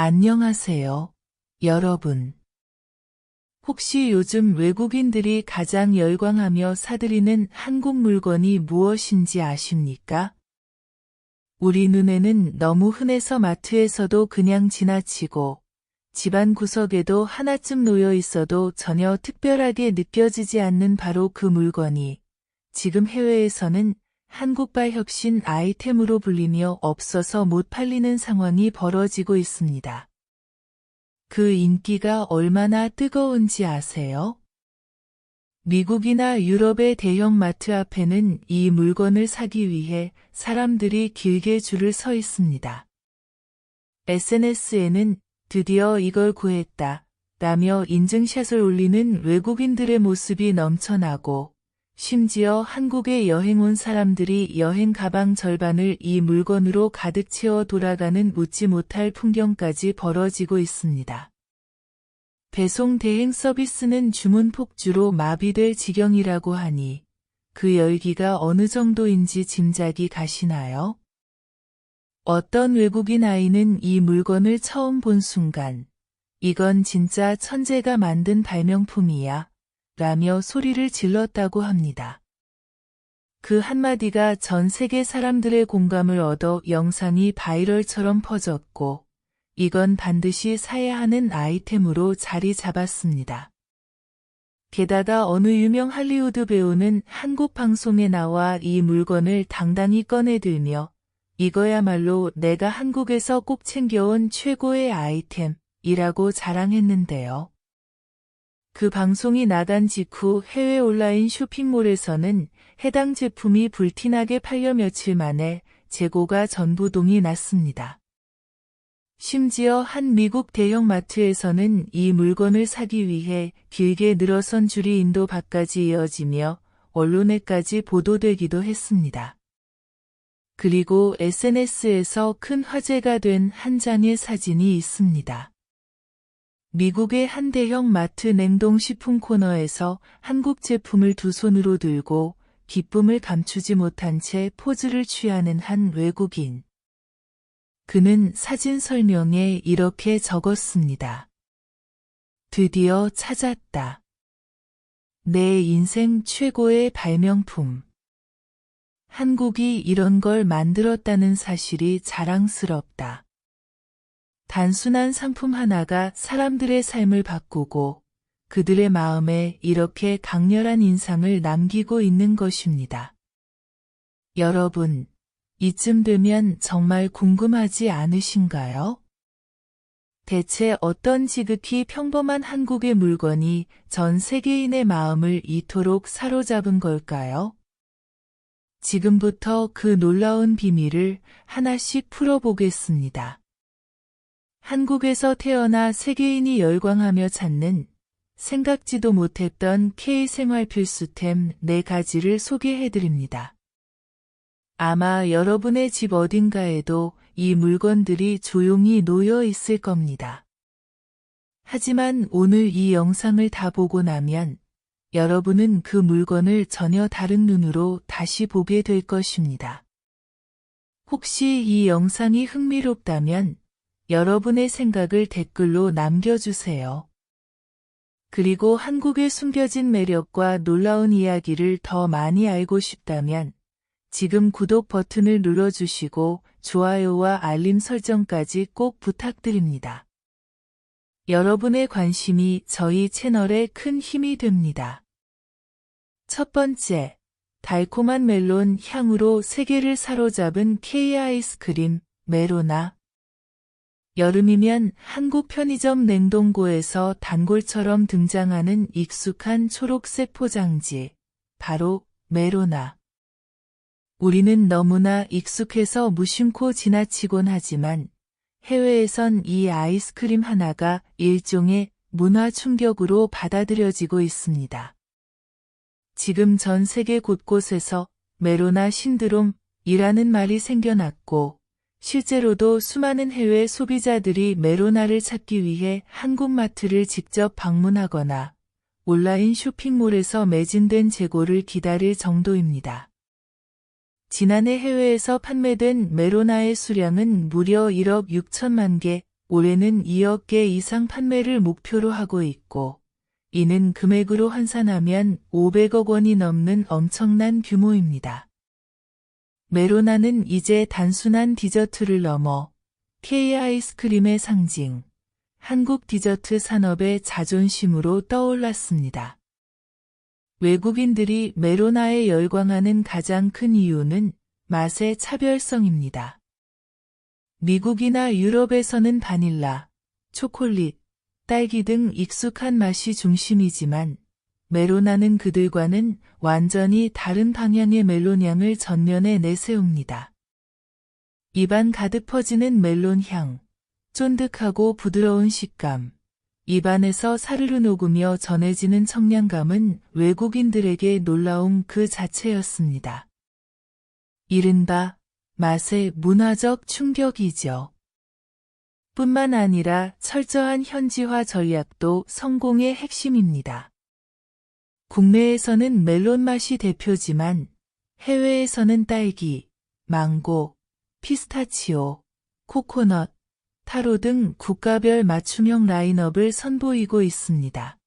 안녕하세요, 여러분. 혹시 요즘 외국인들이 가장 열광하며 사들이는 한국 물건이 무엇인지 아십니까? 우리 눈에는 너무 흔해서 마트에서도 그냥 지나치고 집안 구석에도 하나쯤 놓여 있어도 전혀 특별하게 느껴지지 않는 바로 그 물건이 지금 해외에서는 한국발 혁신 아이템으로 불리며 없어서 못 팔리는 상황이 벌어지고 있습니다. 그 인기가 얼마나 뜨거운지 아세요? 미국이나 유럽의 대형 마트 앞에는 이 물건을 사기 위해 사람들이 길게 줄을 서 있습니다. SNS에는 드디어 이걸 구했다 라며 인증샷을 올리는 외국인들의 모습이 넘쳐나고 심지어 한국에 여행 온 사람들이 여행 가방 절반을 이 물건으로 가득 채워 돌아가는 웃지 못할 풍경까지 벌어지고 있습니다. 배송 대행 서비스는 주문 폭주로 마비될 지경이라고 하니 그 열기가 어느 정도인지 짐작이 가시나요? 어떤 외국인 아이는 이 물건을 처음 본 순간 이건 진짜 천재가 만든 발명품이야 라며 소리를 질렀다고 합니다. 그 한마디가 전 세계 사람들의 공감을 얻어 영상이 바이럴처럼 퍼졌고 이건 반드시 사야 하는 아이템으로 자리 잡았습니다. 게다가 어느 유명 할리우드 배우는 한국 방송에 나와 이 물건을 당당히 꺼내들며 이거야말로 내가 한국에서 꼭 챙겨온 최고의 아이템이라고 자랑했는데요. 그 방송이 나간 직후 해외 온라인 쇼핑몰에서는 해당 제품이 불티나게 팔려 며칠 만에 재고가 전부동이 났습니다. 심지어 한 미국 대형 마트에서는 이 물건을 사기 위해 길게 늘어선 줄이 인도 밖까지 이어지며 언론에까지 보도되기도 했습니다. 그리고 SNS에서 큰 화제가 된 한 장의 사진이 있습니다. 미국의 한 대형 마트 냉동식품 코너에서 한국 제품을 두 손으로 들고 기쁨을 감추지 못한 채 포즈를 취하는 한 외국인. 그는 사진 설명에 이렇게 적었습니다. 드디어 찾았다. 내 인생 최고의 발명품. 한국이 이런 걸 만들었다는 사실이 자랑스럽다. 단순한 상품 하나가 사람들의 삶을 바꾸고 그들의 마음에 이렇게 강렬한 인상을 남기고 있는 것입니다. 여러분, 이쯤 되면 정말 궁금하지 않으신가요? 대체 어떤 지극히 평범한 한국의 물건이 전 세계인의 마음을 이토록 사로잡은 걸까요? 지금부터 그 놀라운 비밀을 하나씩 풀어보겠습니다. 한국에서 태어나 세계인이 열광하며 찾는 생각지도 못했던 K-생활 필수템 4가지를 소개해드립니다. 아마 여러분의 집 어딘가에도 이 물건들이 조용히 놓여 있을 겁니다. 하지만 오늘 이 영상을 다 보고 나면 여러분은 그 물건을 전혀 다른 눈으로 다시 보게 될 것입니다. 혹시 이 영상이 흥미롭다면 여러분의 생각을 댓글로 남겨주세요. 그리고 한국의 숨겨진 매력과 놀라운 이야기를 더 많이 알고 싶다면 지금 구독 버튼을 눌러주시고 좋아요와 알림 설정까지 꼭 부탁드립니다. 여러분의 관심이 저희 채널에 큰 힘이 됩니다. 첫 번째, 달콤한 멜론 향으로 세계를 사로잡은 K 아이스크림, 메로나. 여름이면 한국 편의점 냉동고에서 단골처럼 등장하는 익숙한 초록색 포장지, 바로 메로나. 우리는 너무나 익숙해서 무심코 지나치곤 하지만 해외에선 이 아이스크림 하나가 일종의 문화 충격으로 받아들여지고 있습니다. 지금 전 세계 곳곳에서 메로나 신드롬이라는 말이 생겨났고 실제로도 수많은 해외 소비자들이 메로나를 찾기 위해 한국 마트를 직접 방문하거나 온라인 쇼핑몰에서 매진된 재고를 기다릴 정도입니다. 지난해 해외에서 판매된 메로나의 수량은 무려 1억 6천만 개, 올해는 2억 개 이상 판매를 목표로 하고 있고, 이는 금액으로 환산하면 500억 원이 넘는 엄청난 규모입니다. 메로나는 이제 단순한 디저트를 넘어 K 아이스크림의 상징, 한국 디저트 산업의 자존심으로 떠올랐습니다. 외국인들이 메로나에 열광하는 가장 큰 이유는 맛의 차별성입니다. 미국이나 유럽에서는 바닐라, 초콜릿, 딸기 등 익숙한 맛이 중심이지만 메로나는 그들과는 완전히 다른 방향의 멜론향을 전면에 내세웁니다. 입안 가득 퍼지는 멜론 향, 쫀득하고 부드러운 식감, 입안에서 사르르 녹으며 전해지는 청량감은 외국인들에게 놀라움 그 자체였습니다. 이른바 맛의 문화적 충격이죠. 뿐만 아니라 철저한 현지화 전략도 성공의 핵심입니다. 국내에서는 멜론 맛이 대표지만 해외에서는 딸기, 망고, 피스타치오, 코코넛, 타로 등 국가별 맞춤형 라인업을 선보이고 있습니다.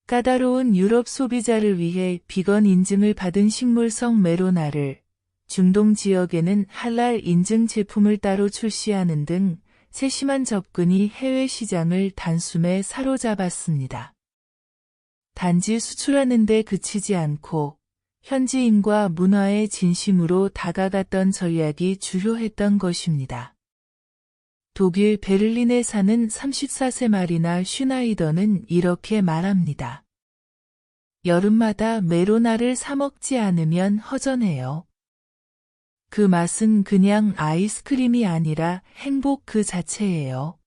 까다로운 유럽 소비자를 위해 비건 인증을 받은 식물성 메로나를, 중동 지역에는 할랄 인증 제품을 따로 출시하는 등 세심한 접근이 해외 시장을 단숨에 사로잡았습니다. 단지 수출하는 데 그치지 않고 현지인과 문화에 진심으로 다가갔던 전략이 주요했던 것입니다. 독일 베를린에 사는 34세 마리나 슈나이더는 이렇게 말합니다. 여름마다 메로나를 사 먹지 않으면 허전해요. 그 맛은 그냥 아이스크림이 아니라 행복 그 자체예요.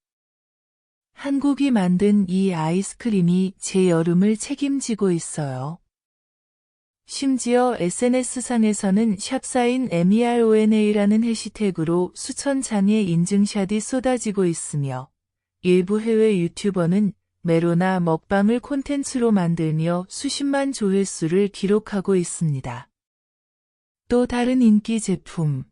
한국이 만든 이 아이스크림이 제 여름을 책임지고 있어요. 심지어 SNS상에서는 샵사인 MERONA라는 해시태그로 수천 장의 인증샷이 쏟아지고 있으며 일부 해외 유튜버는 메로나 먹방을 콘텐츠로 만들며 수십만 조회수를 기록하고 있습니다. 또 다른 인기 제품,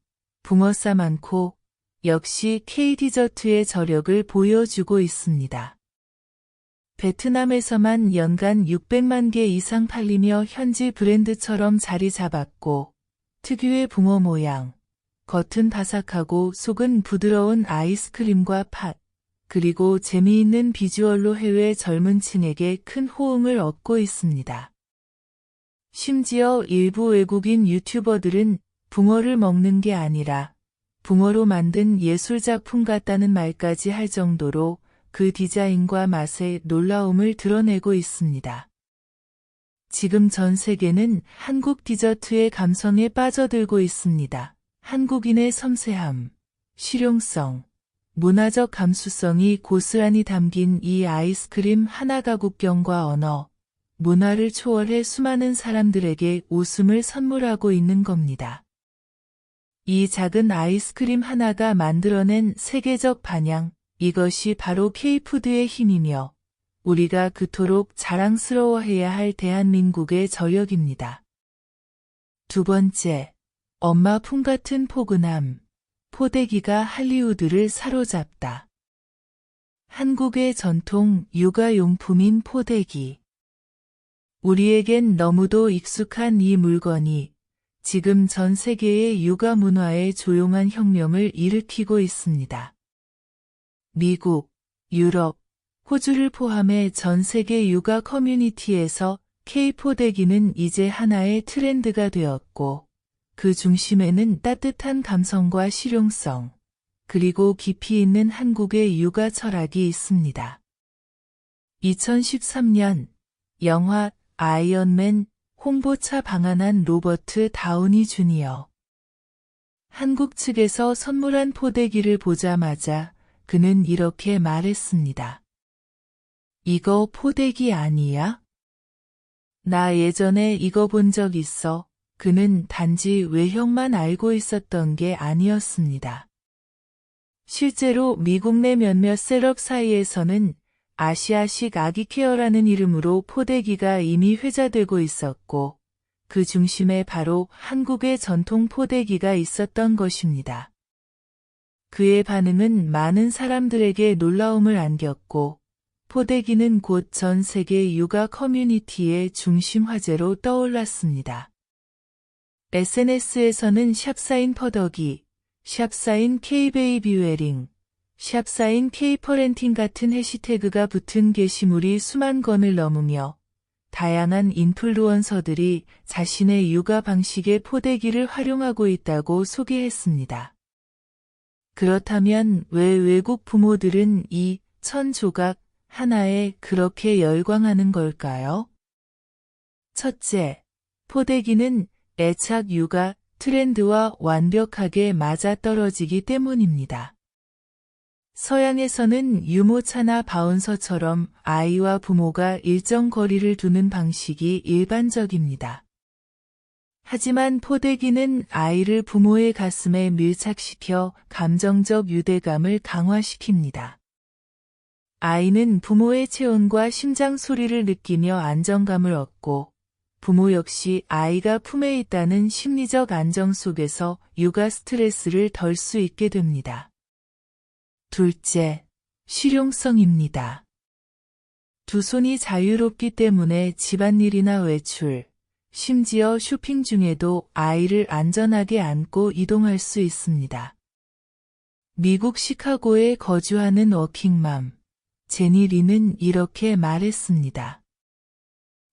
붕어싸 많고 역시 K-디저트의 저력을 보여주고 있습니다. 베트남에서만 연간 600만 개 이상 팔리며 현지 브랜드처럼 자리 잡았고 특유의 붕어 모양, 겉은 바삭하고 속은 부드러운 아이스크림과 팥, 그리고 재미있는 비주얼로 해외 젊은 층에게 큰 호응을 얻고 있습니다. 심지어 일부 외국인 유튜버들은 붕어를 먹는 게 아니라 붕어로 만든 예술작품 같다는 말까지 할 정도로 그 디자인과 맛의 놀라움을 드러내고 있습니다. 지금 전 세계는 한국 디저트의 감성에 빠져들고 있습니다. 한국인의 섬세함, 실용성, 문화적 감수성이 고스란히 담긴 이 아이스크림 하나가 국경과 언어, 문화를 초월해 수많은 사람들에게 웃음을 선물하고 있는 겁니다. 이 작은 아이스크림 하나가 만들어낸 세계적 반향, 이것이 바로 K푸드의 힘이며 우리가 그토록 자랑스러워해야 할 대한민국의 저력입니다. 두 번째, 엄마 품 같은 포근함, 포대기가 할리우드를 사로잡다. 한국의 전통 육아용품인 포대기. 우리에겐 너무도 익숙한 이 물건이 지금 전 세계의 육아 문화에 조용한 혁명을 일으키고 있습니다. 미국, 유럽, 호주를 포함해 전 세계 육아 커뮤니티에서 K-포대기는 이제 하나의 트렌드가 되었고 그 중심에는 따뜻한 감성과 실용성, 그리고 깊이 있는 한국의 육아 철학이 있습니다. 2013년 영화 아이언맨 홍보차 방한한 로버트 다우니 주니어. 한국 측에서 선물한 포대기를 보자마자 그는 이렇게 말했습니다. 이거 포대기 아니야? 나 예전에 이거 본 적 있어. 그는 단지 외형만 알고 있었던 게 아니었습니다. 실제로 미국 내 몇몇 셀럽 사이에서는 아시아식 아기 케어라는 이름으로 포대기가 이미 회자되고 있었고 그 중심에 바로 한국의 전통 포대기가 있었던 것입니다. 그의 반응은 많은 사람들에게 놀라움을 안겼고, 포대기는 곧 전 세계 육아 커뮤니티의 중심 화제로 떠올랐습니다. SNS에서는 샵사인 퍼더기, 샵사인 K베이비웨링, 샵사인 K퍼렌팅 같은 해시태그가 붙은 게시물이 수만 건을 넘으며 다양한 인플루언서들이 자신의 육아 방식의 포대기를 활용하고 있다고 소개했습니다. 그렇다면 왜 외국 부모들은 이 1000조각 하나에 그렇게 열광하는 걸까요? 첫째, 포대기는 애착 육아 트렌드와 완벽하게 맞아떨어지기 때문입니다. 서양에서는 유모차나 바운서처럼 아이와 부모가 일정 거리를 두는 방식이 일반적입니다. 하지만 포대기는 아이를 부모의 가슴에 밀착시켜 감정적 유대감을 강화시킵니다. 아이는 부모의 체온과 심장 소리를 느끼며 안정감을 얻고, 부모 역시 아이가 품에 있다는 심리적 안정 속에서 육아 스트레스를 덜 수 있게 됩니다. 둘째, 실용성입니다. 두 손이 자유롭기 때문에 집안일이나 외출, 심지어 쇼핑 중에도 아이를 안전하게 안고 이동할 수 있습니다. 미국 시카고에 거주하는 워킹맘, 제니 리는 이렇게 말했습니다.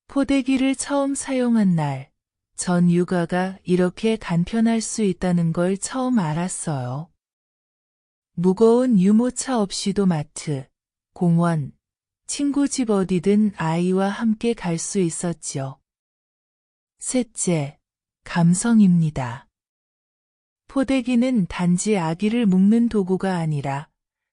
포대기를 처음 사용한 날, 전 육아가 이렇게 간편할 수 있다는 걸 처음 알았어요. 무거운 유모차 없이도 마트, 공원, 친구 집 어디든 아이와 함께 갈 수 있었지요. 셋째, 감성입니다. 포대기는 단지 아기를 묶는 도구가 아니라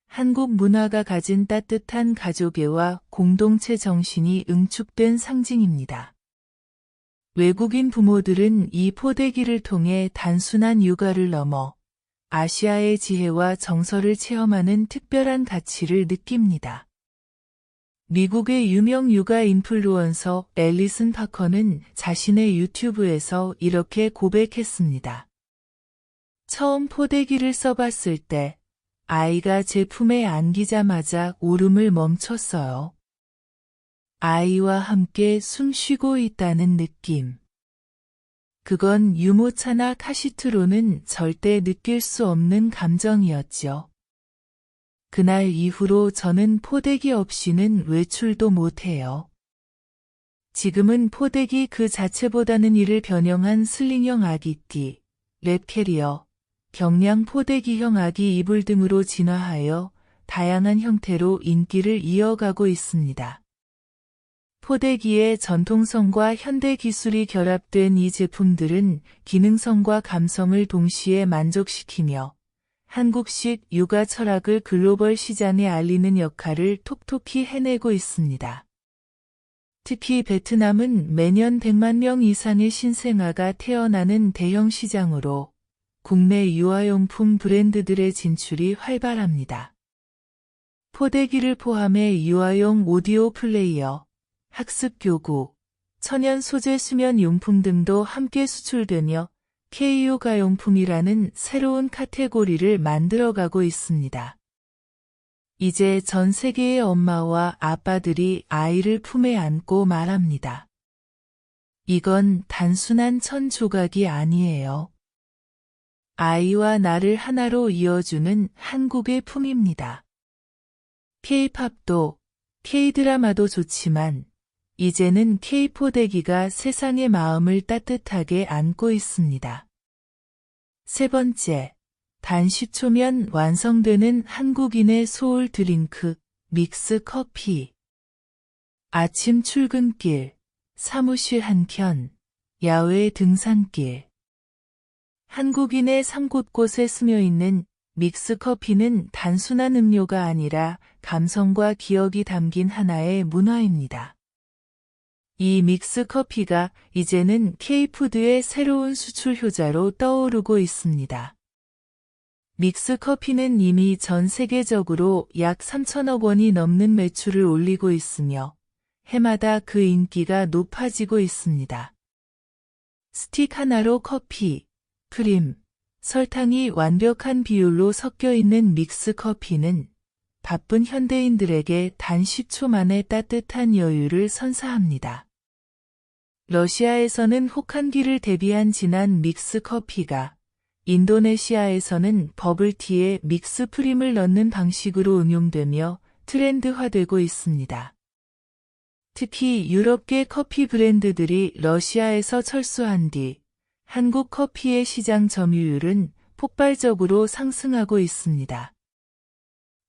한국 문화가 가진 따뜻한 가족애와 공동체 정신이 응축된 상징입니다. 외국인 부모들은 이 포대기를 통해 단순한 육아를 넘어 아시아의 지혜와 정서를 체험하는 특별한 가치를 느낍니다. 미국의 유명 육아 인플루언서 앨리슨 파커는 자신의 유튜브에서 이렇게 고백했습니다. 처음 포대기를 써봤을 때 아이가 제 품에 안기자마자 울음을 멈췄어요. 아이와 함께 숨 쉬고 있다는 느낌. 그건 유모차나 카시트로는 절대 느낄 수 없는 감정이었죠. 그날 이후로 저는 포대기 없이는 외출도 못해요. 지금은 포대기 그 자체보다는 이를 변형한 슬링형 아기띠, 랩캐리어, 경량 포대기형 아기 이불 등으로 진화하여 다양한 형태로 인기를 이어가고 있습니다. 포대기의 전통성과 현대 기술이 결합된 이 제품들은 기능성과 감성을 동시에 만족시키며 한국식 육아 철학을 글로벌 시장에 알리는 역할을 톡톡히 해내고 있습니다. 특히 베트남은 매년 100만 명 이상의 신생아가 태어나는 대형 시장으로 국내 유아용품 브랜드들의 진출이 활발합니다. 포대기를 포함해 유아용 오디오 플레이어, 학습교구, 천연 소재 수면 용품 등도 함께 수출되며 K육아용품이라는 새로운 카테고리를 만들어가고 있습니다. 이제 전 세계의 엄마와 아빠들이 아이를 품에 안고 말합니다. 이건 단순한 1000조각이 아니에요. 아이와 나를 하나로 이어주는 한국의 품입니다. K-팝도 K-드라마도 좋지만 이제는 K-포대기가 세상의 마음을 따뜻하게 안고 있습니다. 세 번째, 단 10초면 완성되는 한국인의 소울 드링크, 믹스 커피. 아침 출근길, 사무실 한켠, 야외 등산길. 한국인의 삶 곳곳에 스며있는 믹스 커피는 단순한 음료가 아니라 감성과 기억이 담긴 하나의 문화입니다. 이 믹스 커피가 이제는 K푸드의 새로운 수출 효자로 떠오르고 있습니다. 믹스 커피는 이미 전 세계적으로 약 3천억 원이 넘는 매출을 올리고 있으며 해마다 그 인기가 높아지고 있습니다. 스틱 하나로 커피, 크림, 설탕이 완벽한 비율로 섞여 있는 믹스 커피는 바쁜 현대인들에게 단 10초 만에 따뜻한 여유를 선사합니다. 러시아에서는 혹한기를 대비한 진한 믹스 커피가, 인도네시아에서는 버블티에 믹스 프림을 넣는 방식으로 응용되며 트렌드화되고 있습니다. 특히 유럽계 커피 브랜드들이 러시아에서 철수한 뒤 한국 커피의 시장 점유율은 폭발적으로 상승하고 있습니다.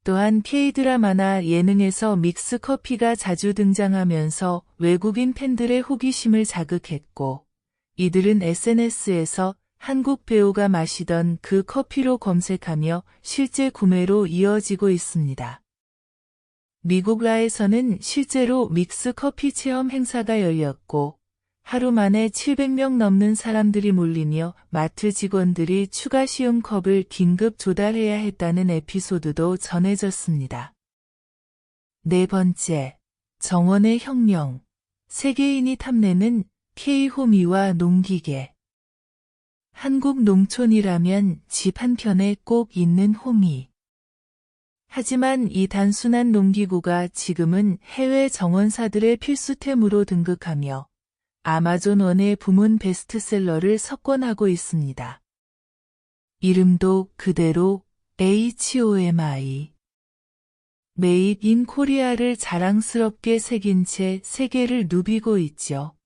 또한 K-드라마나 예능에서 믹스 커피가 자주 등장하면서 외국인 팬들의 호기심을 자극했고, 이들은 SNS에서 한국 배우가 마시던 그 커피로 검색하며 실제 구매로 이어지고 있습니다. 미국 라에서는 실제로 믹스 커피 체험 행사가 열렸고, 하루 만에 700명 넘는 사람들이 몰리며 마트 직원들이 추가 시음컵을 긴급 조달해야 했다는 에피소드도 전해졌습니다. 네 번째, 정원의 혁명. 세계인이 탐내는 K-호미와 농기계. 한국 농촌이라면 집 한켠에 꼭 있는 호미. 하지만 이 단순한 농기구가 지금은 해외 정원사들의 필수템으로 등극하며 아마존원의 부문 베스트셀러를 석권하고 있습니다. 이름도 그대로 HOMI. 메이드 인 코리아를 자랑스럽게 새긴 채 세계를 누비고 있죠.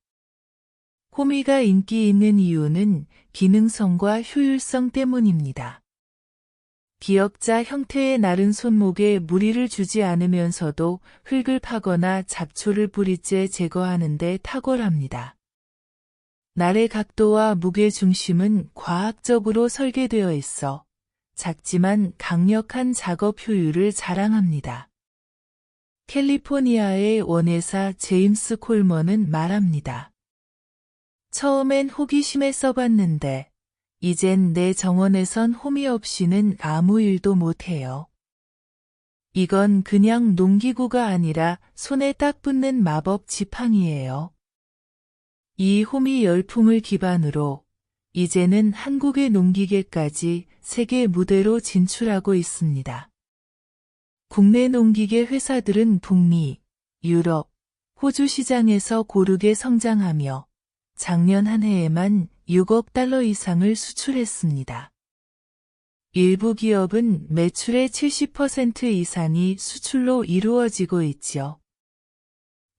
호미가 인기 있는 이유는 기능성과 효율성 때문입니다. 기역자 형태의 나른 손목에 무리를 주지 않으면서도 흙을 파거나 잡초를 뿌리째 제거하는 데 탁월합니다. 날의 각도와 무게 중심은 과학적으로 설계되어 있어 작지만 강력한 작업 효율을 자랑합니다. 캘리포니아의 원예사 제임스 콜먼은 말합니다. 처음엔 호기심에 써봤는데 이젠 내 정원에선 호미 없이는 아무 일도 못해요. 이건 그냥 농기구가 아니라 손에 딱 붙는 마법 지팡이예요. 이 호미 열풍을 기반으로 이제는 한국의 농기계까지 세계 무대로 진출하고 있습니다. 국내 농기계 회사들은 북미, 유럽, 호주 시장에서 고르게 성장하며 작년 한 해에만 6억 달러 이상을 수출했습니다. 일부 기업은 매출의 70% 이상이 수출로 이루어지고 있죠.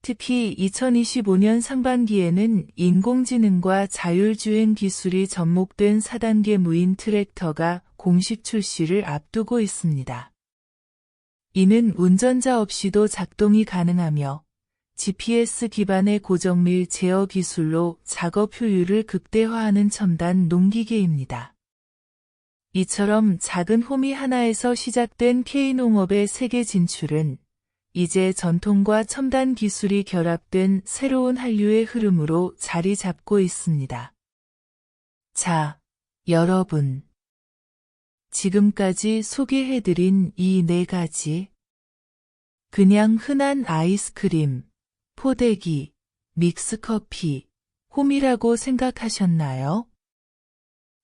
특히 2025년 상반기에는 인공지능과 자율주행 기술이 접목된 4단계 무인 트랙터가 공식 출시를 앞두고 있습니다. 이는 운전자 없이도 작동이 가능하며 GPS 기반의 고정밀 제어 기술로 작업 효율을 극대화하는 첨단 농기계입니다. 이처럼 작은 호미 하나에서 시작된 K농업의 세계 진출은 이제 전통과 첨단 기술이 결합된 새로운 한류의 흐름으로 자리 잡고 있습니다. 자, 여러분. 지금까지 소개해드린 이 4가지. 그냥 흔한 아이스크림, 포대기, 믹스커피, 홈이라고 생각하셨나요?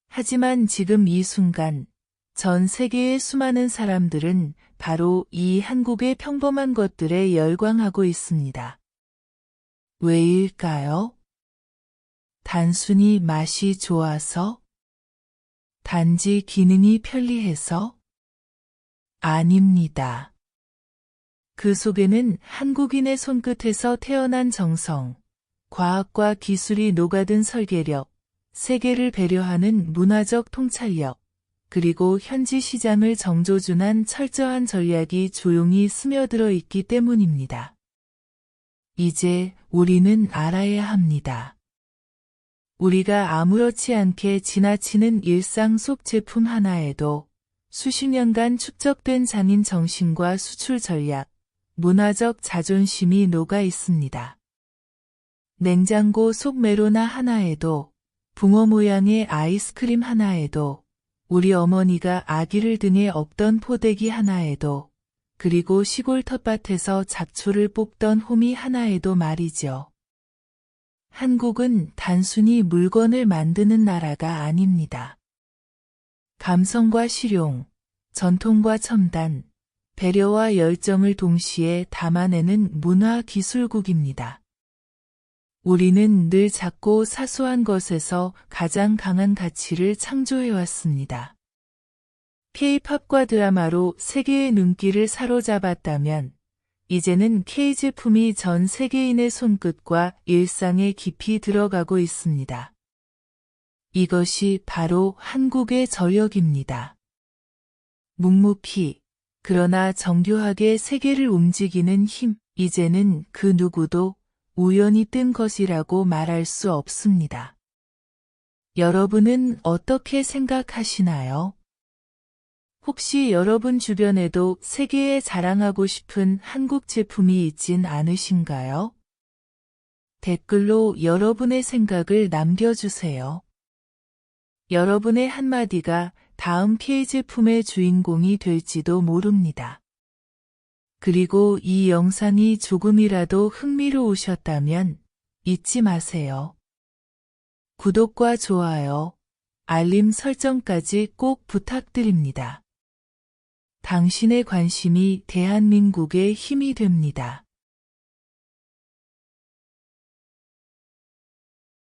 하지만 지금 이 순간 전 세계의 수많은 사람들은 바로 이 한국의 평범한 것들에 열광하고 있습니다. 왜일까요? 단순히 맛이 좋아서? 단지 기능이 편리해서? 아닙니다. 그 속에는 한국인의 손끝에서 태어난 정성, 과학과 기술이 녹아든 설계력, 세계를 배려하는 문화적 통찰력, 그리고 현지 시장을 정조준한 철저한 전략이 조용히 스며들어 있기 때문입니다. 이제 우리는 알아야 합니다. 우리가 아무렇지 않게 지나치는 일상 속 제품 하나에도 수십 년간 축적된 장인 정신과 수출 전략, 문화적 자존심이 녹아 있습니다. 냉장고 속 메로나 하나에도, 붕어 모양의 아이스크림 하나에도, 우리 어머니가 아기를 등에 업던 포대기 하나에도, 그리고 시골 텃밭에서 잡초를 뽑던 호미 하나에도 말이죠. 한국은 단순히 물건을 만드는 나라가 아닙니다. 감성과 실용, 전통과 첨단, 배려와 열정을 동시에 담아내는 문화기술국입니다. 우리는 늘 작고 사소한 것에서 가장 강한 가치를 창조해왔습니다. K-팝과 드라마로 세계의 눈길을 사로잡았다면, 이제는 K-제품이 전 세계인의 손끝과 일상에 깊이 들어가고 있습니다. 이것이 바로 한국의 저력입니다. 묵묵히, 그러나 정교하게 세계를 움직이는 힘, 이제는 그 누구도 우연히 뜬 것이라고 말할 수 없습니다. 여러분은 어떻게 생각하시나요? 혹시 여러분 주변에도 세계에 자랑하고 싶은 한국 제품이 있진 않으신가요? 댓글로 여러분의 생각을 남겨주세요. 여러분의 한마디가 다음 K-제품의 주인공이 될지도 모릅니다. 그리고 이 영상이 조금이라도 흥미로우셨다면 잊지 마세요. 구독과 좋아요, 알림 설정까지 꼭 부탁드립니다. 당신의 관심이 대한민국의 힘이 됩니다.